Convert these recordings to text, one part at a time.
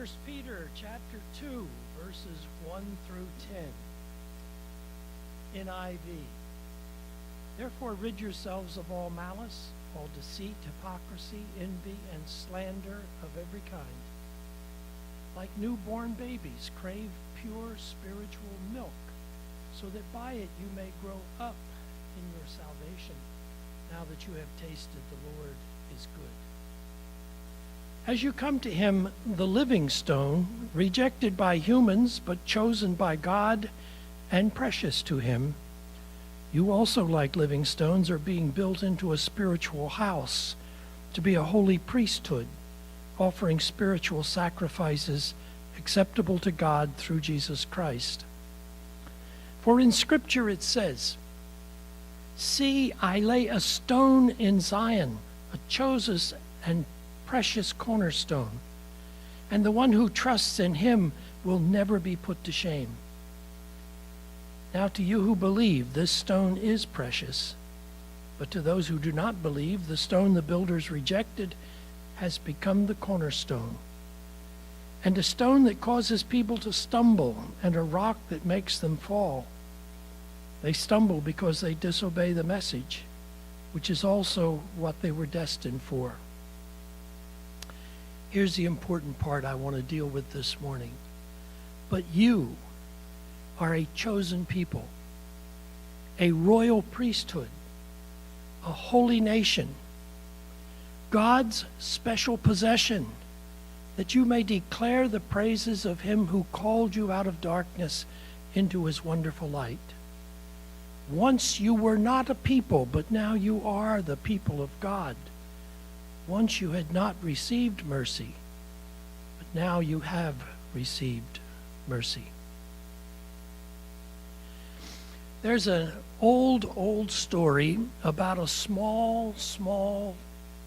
First Peter chapter 2, verses 1 through 10. NIV. Therefore rid yourselves of all malice, all deceit, hypocrisy, envy, and slander of every kind. Like newborn babies, crave pure spiritual milk, so that by it you may grow up in your salvation, now that you have tasted the Lord is good. As you come to him, the living stone, rejected by humans, but chosen by God and precious to him, you also, like living stones, are being built into a spiritual house to be a holy priesthood, offering spiritual sacrifices acceptable to God through Jesus Christ. For in Scripture it says, "See, I lay a stone in Zion, a chosen and precious cornerstone, and the one who trusts in him will never be put to shame." Now to you who believe, this stone is precious, but to those who do not believe, the stone the builders rejected has become the cornerstone, and a stone that causes people to stumble, and a rock that makes them fall. They stumble because they disobey the message, which is also what they were destined for. Here's the important part I want to deal with this morning. But you are a chosen people, a royal priesthood, a holy nation, God's special possession, that you may declare the praises of him who called you out of darkness into his wonderful light. Once you were not a people, but now you are the people of God. Once you had not received mercy, but now you have received mercy. There's an old story about a small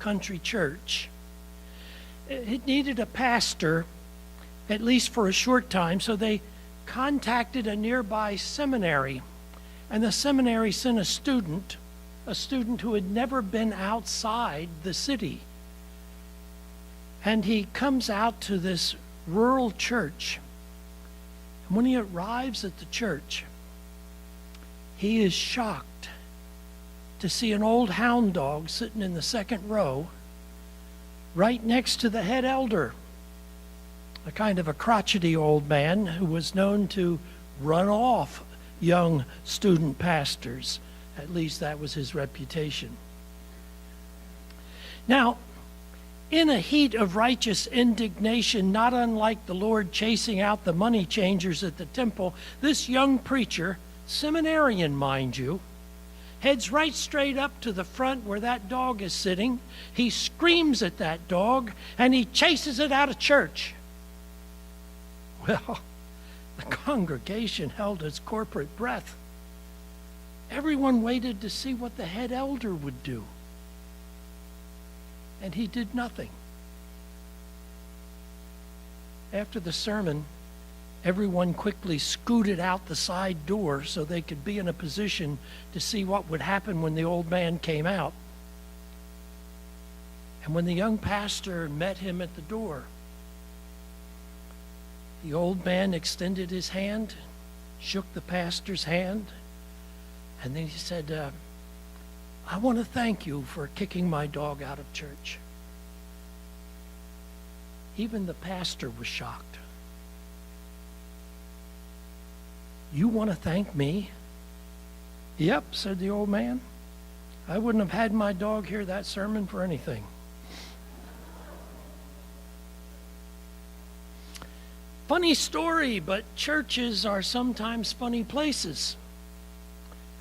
country church. It needed a pastor, at least for a short time, so they contacted a nearby seminary. And the seminary sent a student who had never been outside the city. And he comes out to this rural church. And when he arrives at the church, he is shocked to see an old hound dog sitting in the second row right next to the head elder, a kind of a crotchety old man who was known to run off young student pastors. At least that was his reputation. Now, in a heat of righteous indignation, not unlike the Lord chasing out the money changers at the temple, this young preacher, seminarian mind you, heads right straight up to the front where that dog is sitting. He screams at that dog and he chases it out of church. Well, the congregation held its corporate breath. Everyone waited to see what the head elder would do. And he did nothing. After the sermon, everyone quickly scooted out the side door so they could be in a position to see what would happen when the old man came out. And when the young pastor met him at the door, the old man extended his hand, shook the pastor's hand, and then he said, "I want to thank you for kicking my dog out of church." Even the pastor was shocked. "You want to thank me?" "Yep," said the old man. "I wouldn't have had my dog hear that sermon for anything." Funny story, but churches are sometimes funny places.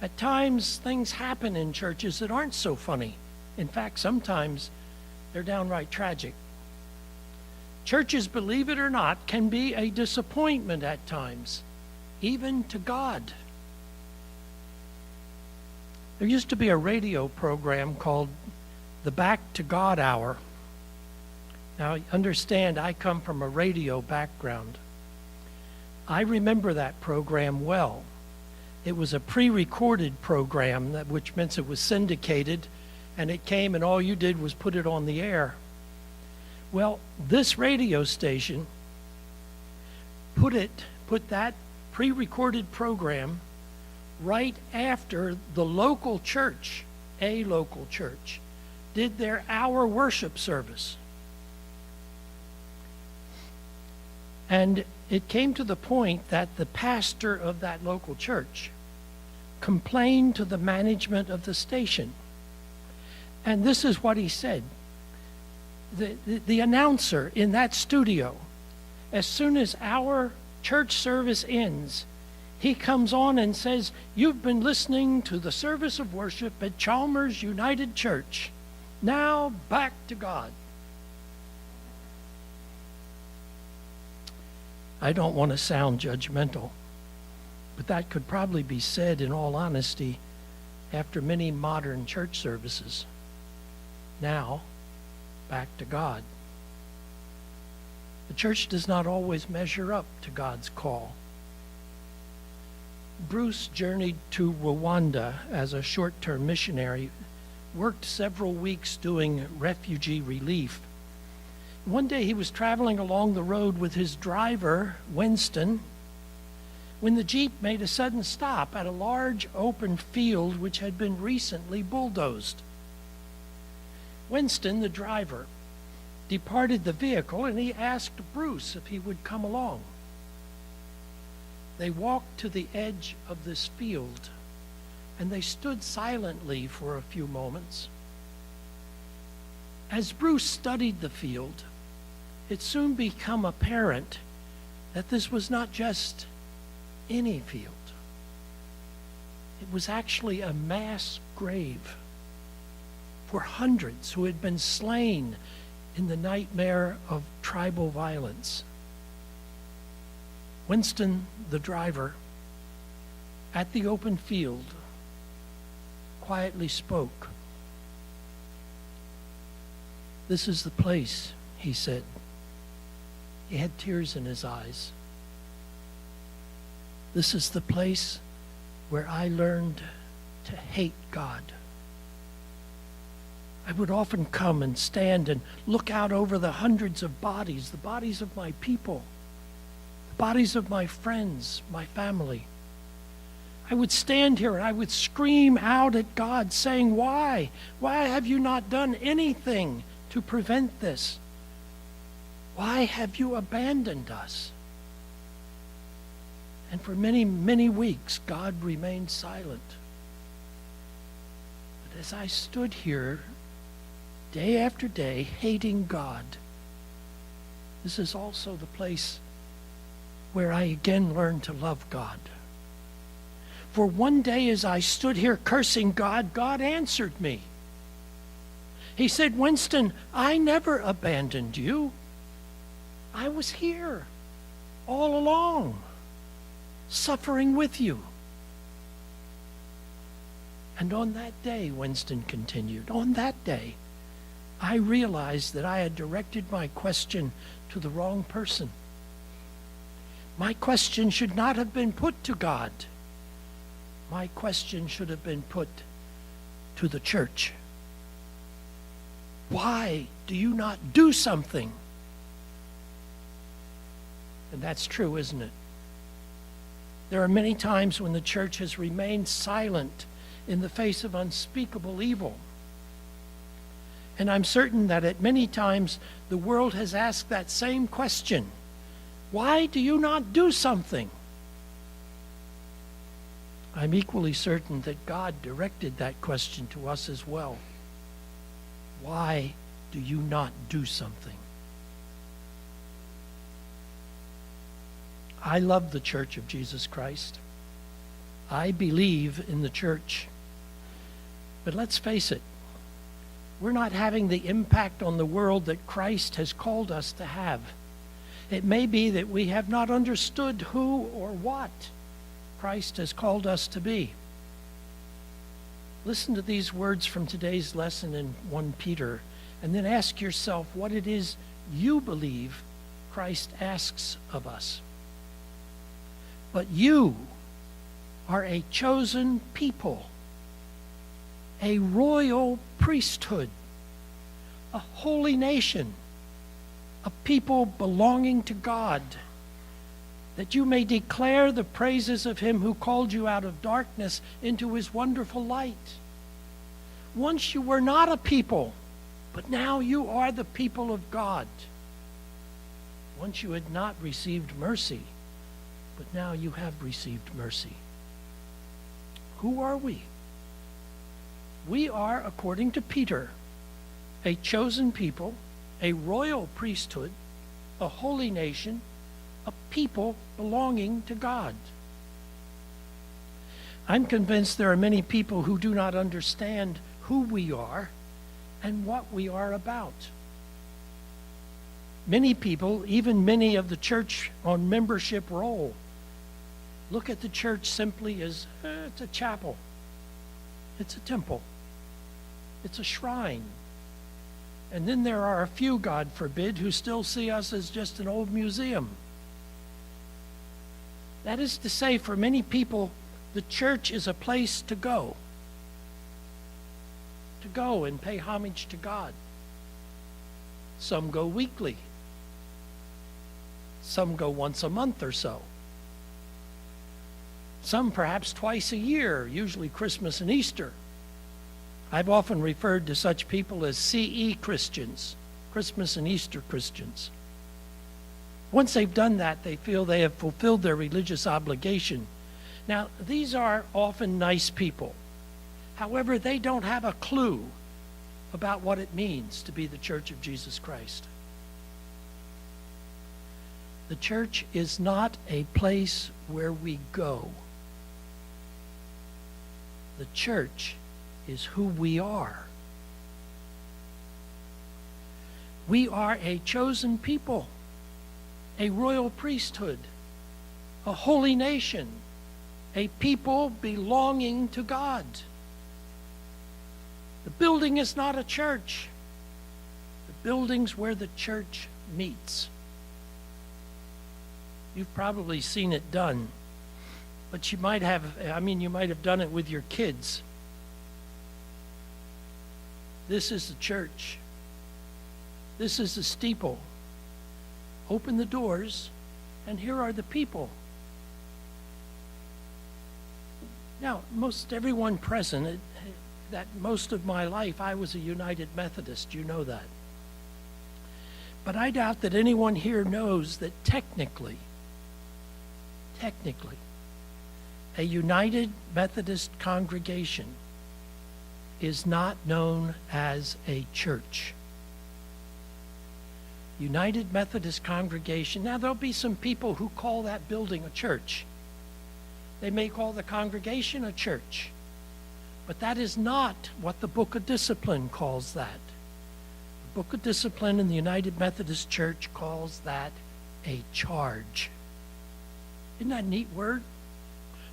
At times, things happen in churches that aren't so funny. In fact, sometimes they're downright tragic. Churches, believe it or not, can be a disappointment at times, even to God. There used to be a radio program called the Back to God Hour. Now, understand, I come from a radio background. I remember that program well. It was a pre-recorded program, which meant it was syndicated, and it came and all you did was put it on the air. Well, this radio station put that pre-recorded program right after the local church, a local church, did their hour worship service. And it came to the point that the pastor of that local church complained to the management of the station. And this is what he said. The announcer in that studio, as soon as our church service ends, he comes on and says, "You've been listening to the service of worship at Chalmers United Church. Now back to God." I don't want to sound judgmental, but that could probably be said in all honesty after many modern church services. Now, back to God. The church does not always measure up to God's call. Bruce journeyed to Rwanda as a short-term missionary, worked several weeks doing refugee relief. One day he was traveling along the road with his driver, Winston, when the Jeep made a sudden stop at a large open field which had been recently bulldozed. Winston, the driver, departed the vehicle and he asked Bruce if he would come along. They walked to the edge of this field and they stood silently for a few moments. As Bruce studied the field, it soon became apparent that this was not just any field. It was actually a mass grave for hundreds who had been slain in the nightmare of tribal violence. Winston, the driver, at the open field, quietly spoke. "This is the place," he said. He had tears in his eyes. "This is the place where I learned to hate God. I would often come and stand and look out over the hundreds of bodies, the bodies of my people, the bodies of my friends, my family. I would stand here and I would scream out at God saying, 'Why? Why have you not done anything to prevent this? Why have you abandoned us?' And for many, many weeks, God remained silent. But as I stood here, day after day, hating God, this is also the place where I again learned to love God. For one day as I stood here cursing God, God answered me. He said, 'Winston, I never abandoned you. I was here all along, suffering with you.' And on that day," Winston continued, "on that day, I realized that I had directed my question to the wrong person. My question should not have been put to God. My question should have been put to the church. Why do you not do something?" And that's true, isn't it? There are many times when the church has remained silent in the face of unspeakable evil. And I'm certain that at many times the world has asked that same question. Why do you not do something? I'm equally certain that God directed that question to us as well. Why do you not do something? I love the Church of Jesus Christ. I believe in the church. But let's face it, we're not having the impact on the world that Christ has called us to have. It may be that we have not understood who or what Christ has called us to be. Listen to these words from today's lesson in 1 Peter, and then ask yourself what it is you believe Christ asks of us. "But you are a chosen people, a royal priesthood, a holy nation, a people belonging to God, that you may declare the praises of him who called you out of darkness into his wonderful light. Once you were not a people, but now you are the people of God. Once you had not received mercy, but now you have received mercy. Who are we? We are, according to Peter, a chosen people, a royal priesthood, a holy nation, a people belonging to God. I'm convinced there are many people who do not understand who we are and what we are about. Many people, even many of the church on membership roll, look at the church simply as it's a chapel, it's a temple, it's a shrine. And then there are a few, God forbid, who still see us as just an old museum. That is to say, for many people, the church is a place to go and pay homage to God. Some go weekly. Some go once a month or so. Some perhaps twice a year, usually Christmas and Easter. I've often referred to such people as CE Christians, Christmas and Easter Christians. Once they've done that, they feel they have fulfilled their religious obligation. Now, these are often nice people. However, they don't have a clue about what it means to be the Church of Jesus Christ. The church is not a place where we go. The church is who we are. We are a chosen people, a royal priesthood, a holy nation, a people belonging to God. The building is not a church. The building's where the church meets. You've probably seen it done, but you might have done it with your kids. This is the church. This is the steeple. Open the doors, and here are the people. Now, most everyone present, that most of my life I was a United Methodist, you know that. But I doubt that anyone here knows that technically, a United Methodist congregation is not known as a church. United Methodist congregation, now there'll be some people who call that building a church. They may call the congregation a church, but that is not what the Book of Discipline calls that. The Book of Discipline in the United Methodist Church calls that a charge. Isn't that a neat word?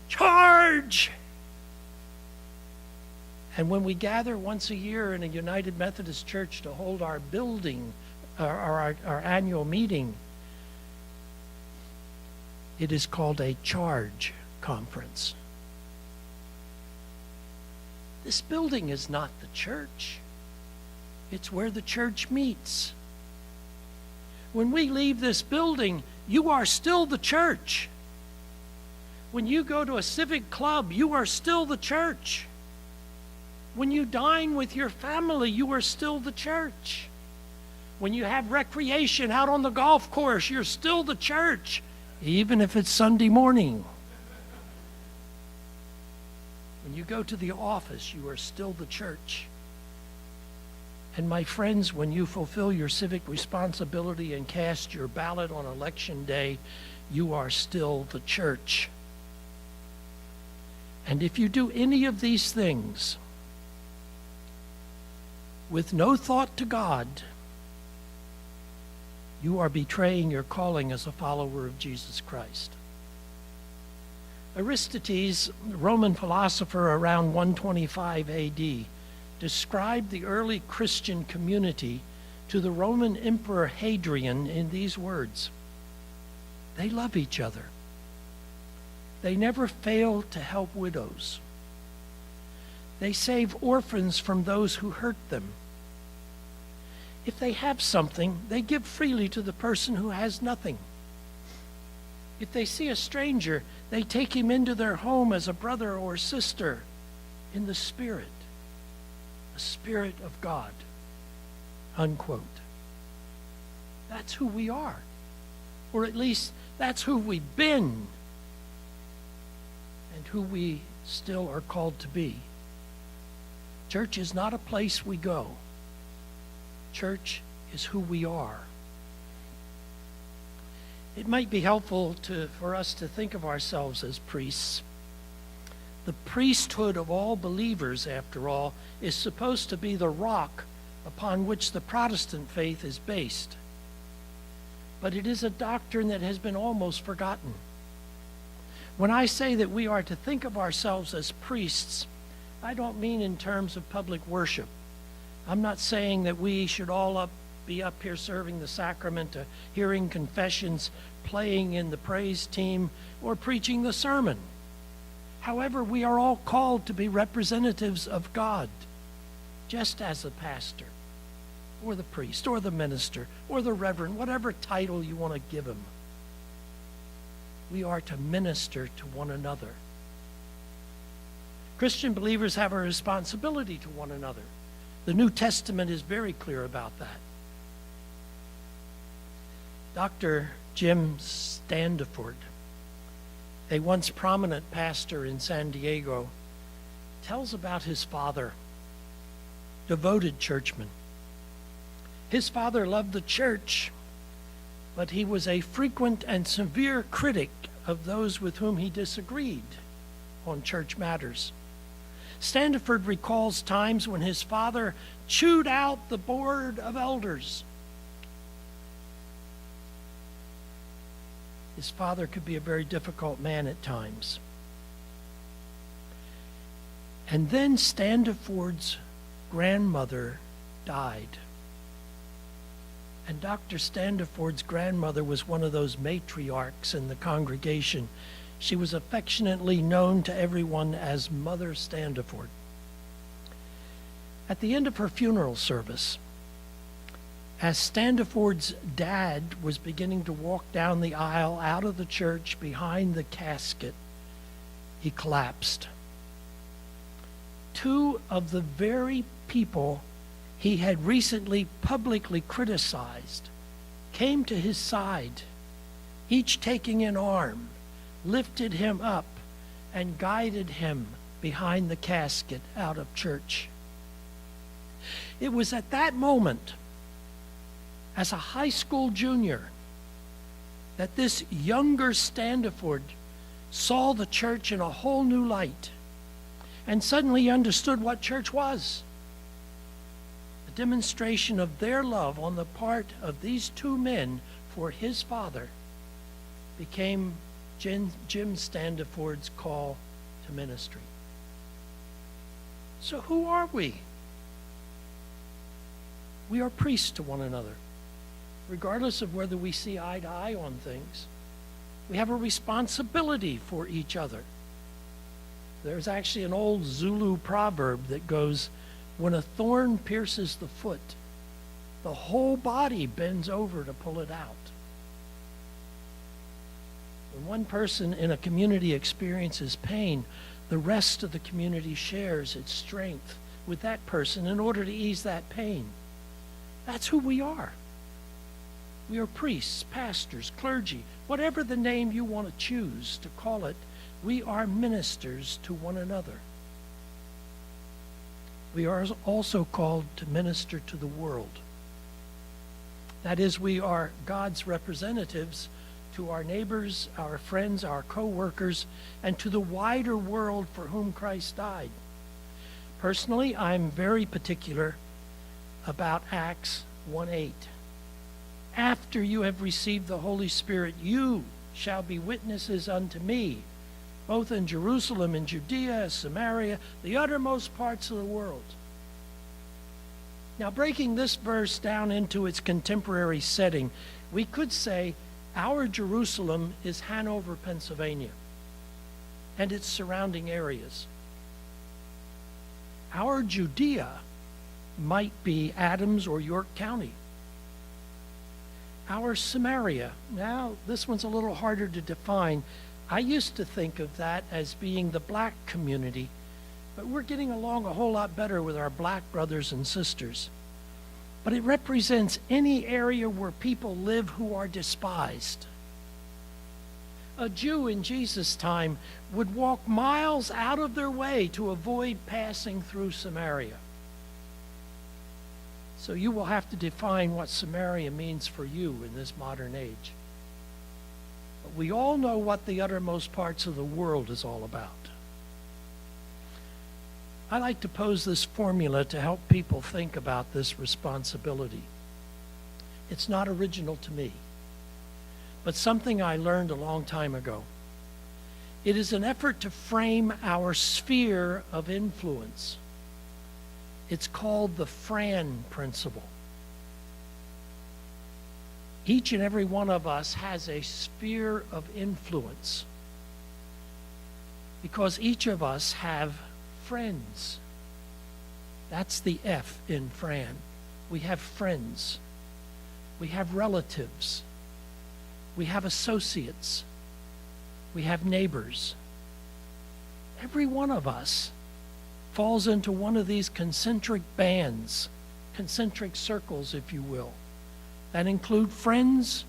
Charge! And when we gather once a year in a United Methodist Church to hold our building, our annual meeting, it is called a charge conference. This building is not the church. It's where the church meets. When we leave this building, you are still the church. When you go to a civic club, you are still the church. When you dine with your family, you are still the church. When you have recreation out on the golf course, you're still the church, even if it's Sunday morning. When you go to the office, you are still the church. And my friends, when you fulfill your civic responsibility and cast your ballot on election day, you are still the church. And if you do any of these things with no thought to God, you are betraying your calling as a follower of Jesus Christ. Aristides, the Roman philosopher around 125 AD, described the early Christian community to the Roman Emperor Hadrian in these words: they love each other. They never fail to help widows. They save orphans from those who hurt them. If they have something, they give freely to the person who has nothing. If they see a stranger, they take him into their home as a brother or sister in the Spirit of God, unquote. That's who we are. Or at least that's who we've been and who we still are called to be. Church is not a place we go. Church is who we are. It might be helpful for us to think of ourselves as priests. The priesthood of all believers, after all, is supposed to be the rock upon which the Protestant faith is based. But it is a doctrine that has been almost forgotten. When I say that we are to think of ourselves as priests, I don't mean in terms of public worship. I'm not saying that we should all be up here serving the sacrament, hearing confessions, playing in the praise team, or preaching the sermon. However, we are all called to be representatives of God, just as a pastor, or the priest, or the minister, or the reverend, whatever title you want to give him. We are to minister to one another. Christian believers have a responsibility to one another. The New Testament is very clear about that. Dr. Jim Standiford, a once prominent pastor in San Diego, tells about his father, devoted churchman. His father loved the church, but he was a frequent and severe critic of those with whom he disagreed on church matters. Standiford recalls times when his father chewed out the board of elders. His father could be a very difficult man at times. And then Standiford's grandmother died. And Dr. Standiford's grandmother was one of those matriarchs in the congregation. She was affectionately known to everyone as Mother Standiford. At the end of her funeral service, as Standiford's dad was beginning to walk down the aisle out of the church behind the casket, he collapsed. Two of the very people he had recently publicly criticized came to his side, each taking an arm, lifted him up, and guided him behind the casket out of church. It was at that moment, as a high school junior, that this younger Standiford saw the church in a whole new light and suddenly understood what church was. A demonstration of their love on the part of these two men for his father became Jim Standiford's call to ministry. So who are we? We are priests to one another. Regardless of whether we see eye to eye on things, we have a responsibility for each other. There's actually an old Zulu proverb that goes, when a thorn pierces the foot, the whole body bends over to pull it out. When one person in a community experiences pain, the rest of the community shares its strength with that person in order to ease that pain. That's who we are. We are priests, pastors, clergy, whatever the name you want to choose to call it. We are ministers to one another. We are also called to minister to the world. That is, we are God's representatives to our neighbors, our friends, our co-workers, and to the wider world for whom Christ died. Personally, I'm very particular about Acts 1:8. After you have received the Holy Spirit, you shall be witnesses unto me, both in Jerusalem and Judea, Samaria, the uttermost parts of the world. Now, breaking this verse down into its contemporary setting, we could say our Jerusalem is Hanover, Pennsylvania, and its surrounding areas. Our Judea might be Adams or York County. our Samaria. Now, this one's a little harder to define. I used to think of that as being the black community, but we're getting along a whole lot better with our black brothers and sisters. But it represents any area where people live who are despised. A Jew in Jesus' time would walk miles out of their way to avoid passing through Samaria. So you will have to define what Samaria means for you in this modern age. But we all know what the uttermost parts of the world is all about. I like to pose this formula to help people think about this responsibility. It's not original to me, but something I learned a long time ago. It is an effort to frame our sphere of influence. It's called the Fran principle. Each and every one of us has a sphere of influence because each of us have friends. That's the F in Fran. We have friends. We have relatives. We have associates. We have neighbors. Every one of us falls into one of these concentric bands, concentric circles, if you will, that include friends,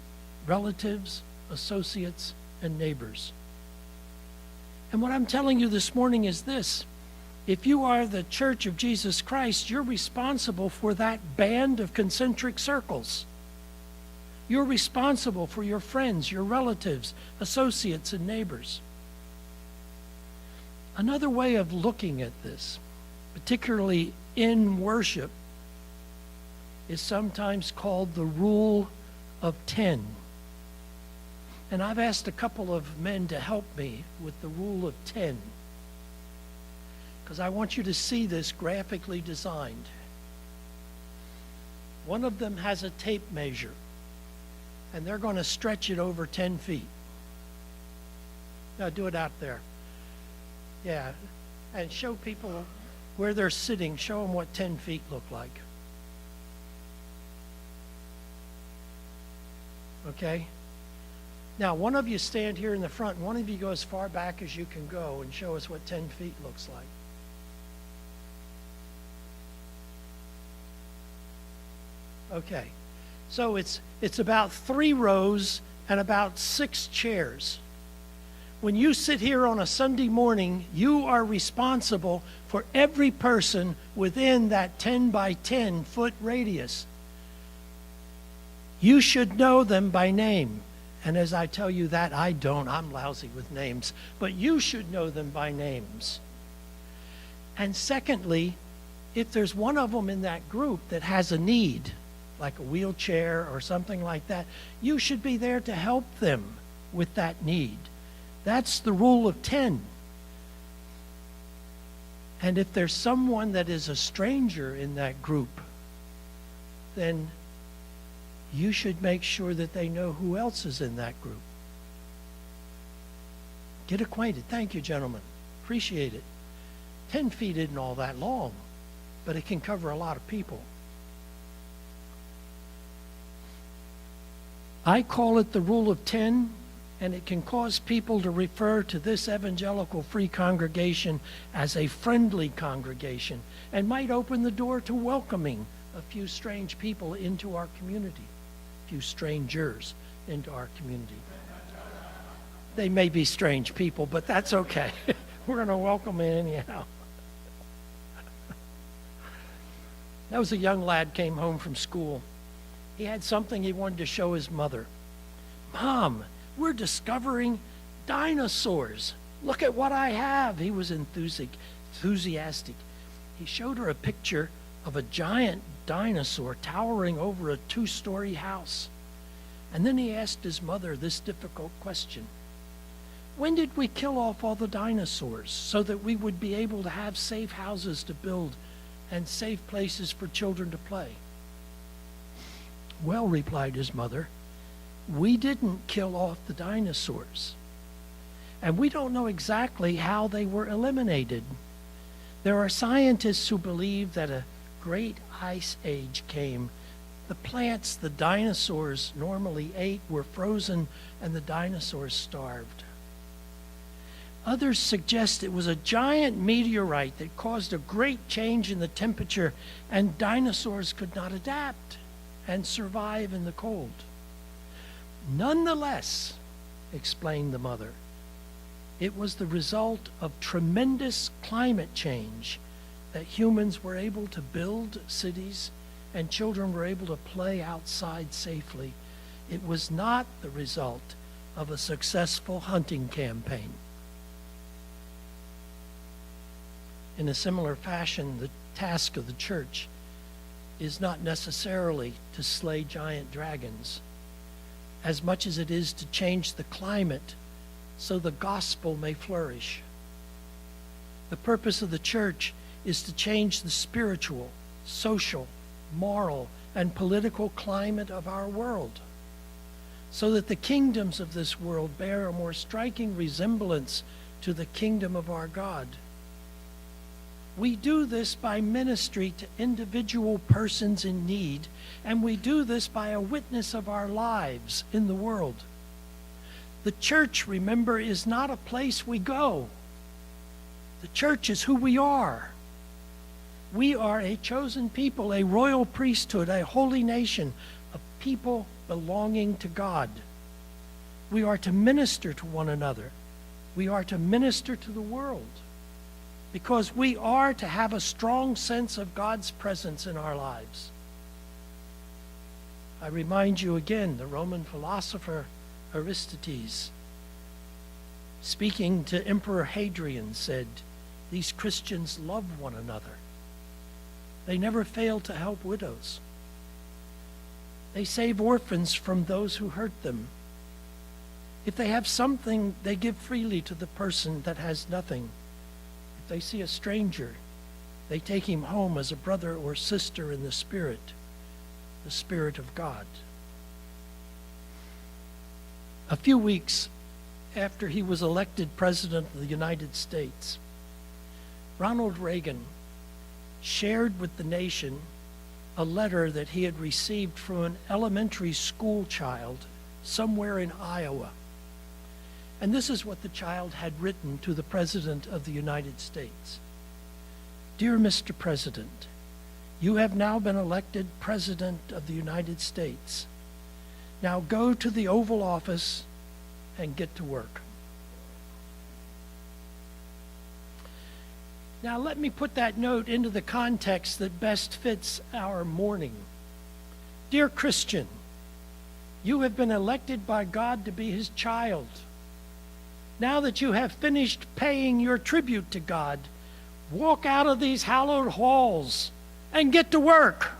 relatives, associates, and neighbors. And what I'm telling you this morning is this: if you are the Church of Jesus Christ, you're responsible for that band of concentric circles. You're responsible for your friends, your relatives, associates, and neighbors. Another way of looking at this, particularly in worship, is sometimes called the rule of 10. And I've asked a couple of men to help me with the rule of 10, because I want you to see this graphically designed. One of them has a tape measure, and they're going to stretch it over 10 feet. Now do it out there. Yeah, and show people where they're sitting. Show them what 10 feet look like. Okay? Now, one of you stand here in the front, and one of you go as far back as you can go and show us what 10 feet looks like. Okay, so it's about 3 rows and about 6 chairs. When you sit here on a Sunday morning, you are responsible for every person within that 10 by 10 foot radius. You should know them by name. And as I tell you that, I don't. I'm lousy with names. But you should know them by names. And secondly, if there's one of them in that group that has a need, like a wheelchair or something like that, you should be there to help them with that need. That's the rule of 10. And if there's someone that is a stranger in that group, then you should make sure that they know who else is in that group. Get acquainted. Thank you, gentlemen. Appreciate it. 10 feet isn't all that long, but it can cover a lot of people. I call it the rule of 10, and it can cause people to refer to this evangelical free congregation as a friendly congregation, and might open the door to welcoming a few strange people into our community, a few strangers into our community. They may be strange people, but that's okay. We're going to welcome them anyhow. That was a young lad came home from school. He had something he wanted to show his mother. Mom, we're discovering dinosaurs. Look at what I have. He was enthusiastic. He showed her a picture of a giant dinosaur towering over a 2-story house. And then he asked his mother this difficult question. When did we kill off all the dinosaurs so that we would be able to have safe houses to build and safe places for children to play? Well, replied his mother, we didn't kill off the dinosaurs. And we don't know exactly how they were eliminated. There are scientists who believe that a great ice age came The plants the dinosaurs normally ate were frozen and the dinosaurs starved. Others suggest it was a giant meteorite that caused a great change in the temperature and dinosaurs could not adapt and survive in the cold. Nonetheless, explained the mother, it was the result of tremendous climate change that humans were able to build cities and children were able to play outside safely. It was not the result of a successful hunting campaign. In a similar fashion, the task of the church is not necessarily to slay giant dragons, as much as it is to change the climate so the gospel may flourish. The purpose of the church is to change the spiritual, social, moral, and political climate of our world, so that the kingdoms of this world bear a more striking resemblance to the kingdom of our God. We do this by ministry to individual persons in need, and we do this by a witness of our lives in the world. The church, remember, is not a place we go. The church is who we are. We are a chosen people, a royal priesthood, a holy nation, a people belonging to God. We are to minister to one another. We are to minister to the world, because we are to have a strong sense of God's presence in our lives. I remind you again, the Roman philosopher Aristides, speaking to Emperor Hadrian, said, "These Christians love one another. They never fail to help widows. They save orphans from those who hurt them. If they have something, they give freely to the person that has nothing. If they see a stranger, they take him home as a brother or sister in the Spirit of God." A few weeks after he was elected President of the United States, Ronald Reagan shared with the nation a letter that he had received from an elementary school child somewhere in Iowa. And this is what the child had written to the President of the United States. "Dear Mr. President, you have now been elected President of the United States. Now go to the Oval Office and get to work." Now let me put that note into the context that best fits our morning. Dear Christian, you have been elected by God to be his child. Now that you have finished paying your tribute to God, walk out of these hallowed halls and get to work.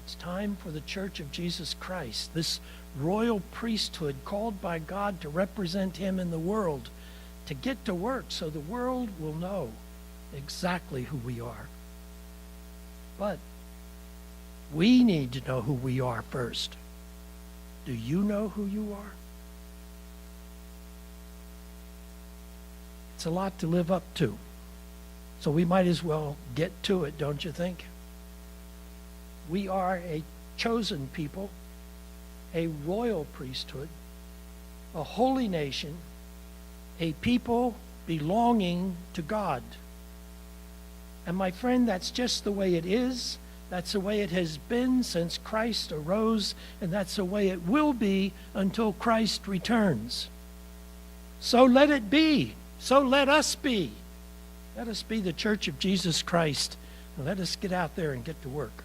It's time for the Church of Jesus Christ, this royal priesthood called by God to represent him in the world, to get to work so the world will know exactly who we are. But we need to know who we are first. Do you know who you are? It's a lot to live up to, so we might as well get to it, don't you think? We are a chosen people, a royal priesthood, a holy nation, a people belonging to God. And my friend, that's just the way it is. That's the way it has been since Christ arose, and that's the way it will be until Christ returns. So let it be. So let us be. Let us be the Church of Jesus Christ, and let us get out there and get to work.